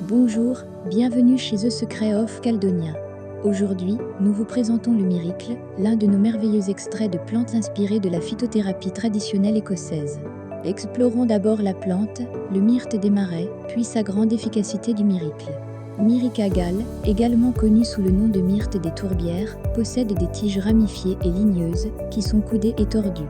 Bonjour, bienvenue chez The Secret of Caldonia. Aujourd'hui, nous vous présentons le Miracle, l'un de nos merveilleux extraits de plantes inspirées de la phytothérapie traditionnelle écossaise. Explorons d'abord la plante, le myrte des marais, puis sa grande efficacité du Miracle. Myrica gall, également connu sous le nom de myrte des tourbières, possède des tiges ramifiées et ligneuses, qui sont coudées et tordues.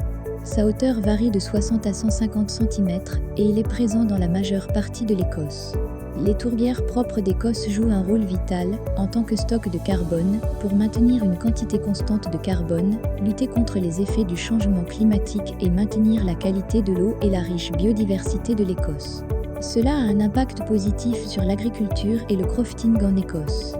Sa hauteur varie de 60 à 150 cm et il est présent dans la majeure partie de l'Écosse. Les tourbières propres d'Écosse jouent un rôle vital en tant que stock de carbone pour maintenir une quantité constante de carbone, lutter contre les effets du changement climatique et maintenir la qualité de l'eau et la riche biodiversité de l'Écosse. Cela a un impact positif sur l'agriculture et le crofting en Écosse.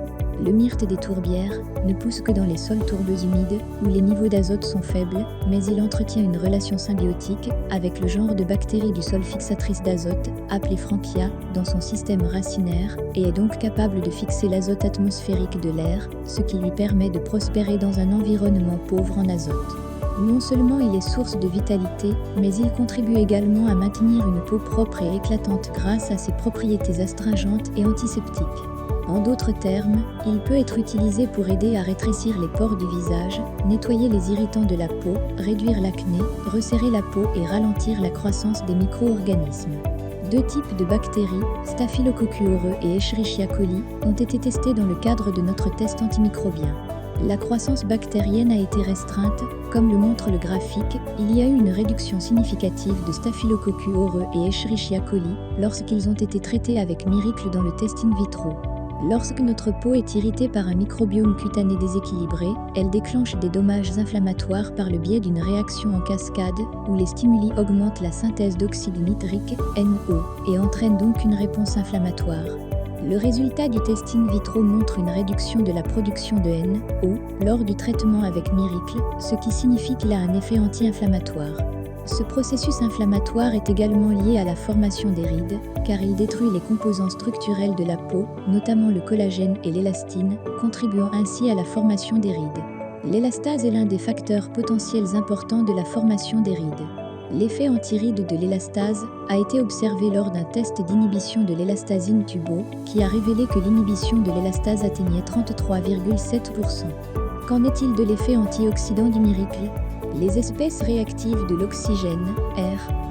Le myrte des tourbières ne pousse que dans les sols tourbeux humides où les niveaux d'azote sont faibles, mais il entretient une relation symbiotique avec le genre de bactéries du sol fixatrice d'azote, appelée Frankia, dans son système racinaire et est donc capable de fixer l'azote atmosphérique de l'air, ce qui lui permet de prospérer dans un environnement pauvre en azote. Non seulement il est source de vitalité, mais il contribue également à maintenir une peau propre et éclatante grâce à ses propriétés astringentes et antiseptiques. En d'autres termes, il peut être utilisé pour aider à rétrécir les pores du visage, nettoyer les irritants de la peau, réduire l'acné, resserrer la peau et ralentir la croissance des micro-organismes. Deux types de bactéries, Staphylococcus aureus et Escherichia coli, ont été testés dans le cadre de notre test antimicrobien. La croissance bactérienne a été restreinte, comme le montre le graphique, il y a eu une réduction significative de Staphylococcus aureus et Escherichia coli lorsqu'ils ont été traités avec Miracle dans le test in vitro. Lorsque notre peau est irritée par un microbiome cutané déséquilibré, elle déclenche des dommages inflammatoires par le biais d'une réaction en cascade où les stimuli augmentent la synthèse d'oxyde nitrique, NO, et entraînent donc une réponse inflammatoire. Le résultat du test in vitro montre une réduction de la production de NO lors du traitement avec Miracle, ce qui signifie qu'il a un effet anti-inflammatoire. Ce processus inflammatoire est également lié à la formation des rides, car il détruit les composants structurels de la peau, notamment le collagène et l'élastine, contribuant ainsi à la formation des rides. L'élastase est l'un des facteurs potentiels importants de la formation des rides. L'effet anti-rides de l'élastase a été observé lors d'un test d'inhibition de l'élastase in tubo, qui a révélé que l'inhibition de l'élastase atteignait 33,7%. Qu'en est-il de l'effet antioxydant du Miracle ? Les espèces réactives de l'oxygène,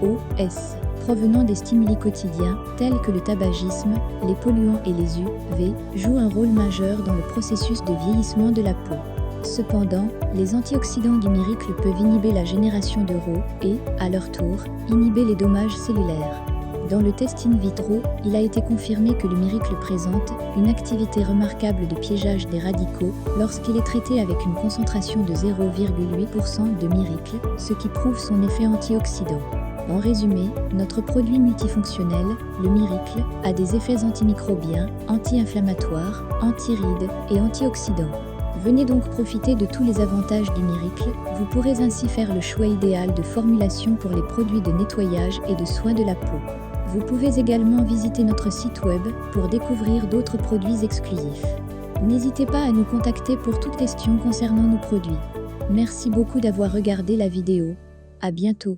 ROS, provenant des stimuli quotidiens, tels que le tabagisme, les polluants et les UV, jouent un rôle majeur dans le processus de vieillissement de la peau. Cependant, les antioxydants du Miracle peuvent inhiber la génération de RO et, à leur tour, inhiber les dommages cellulaires. Dans le test in vitro, il a été confirmé que le Miracle présente une activité remarquable de piégeage des radicaux lorsqu'il est traité avec une concentration de 0,8% de Miracle, ce qui prouve son effet antioxydant. En résumé, notre produit multifonctionnel, le Miracle, a des effets antimicrobiens, anti-inflammatoires, anti-rides et antioxydants. Venez donc profiter de tous les avantages du Miracle, vous pourrez ainsi faire le choix idéal de formulation pour les produits de nettoyage et de soins de la peau. Vous pouvez également visiter notre site web pour découvrir d'autres produits exclusifs. N'hésitez pas à nous contacter pour toute question concernant nos produits. Merci beaucoup d'avoir regardé la vidéo. À bientôt.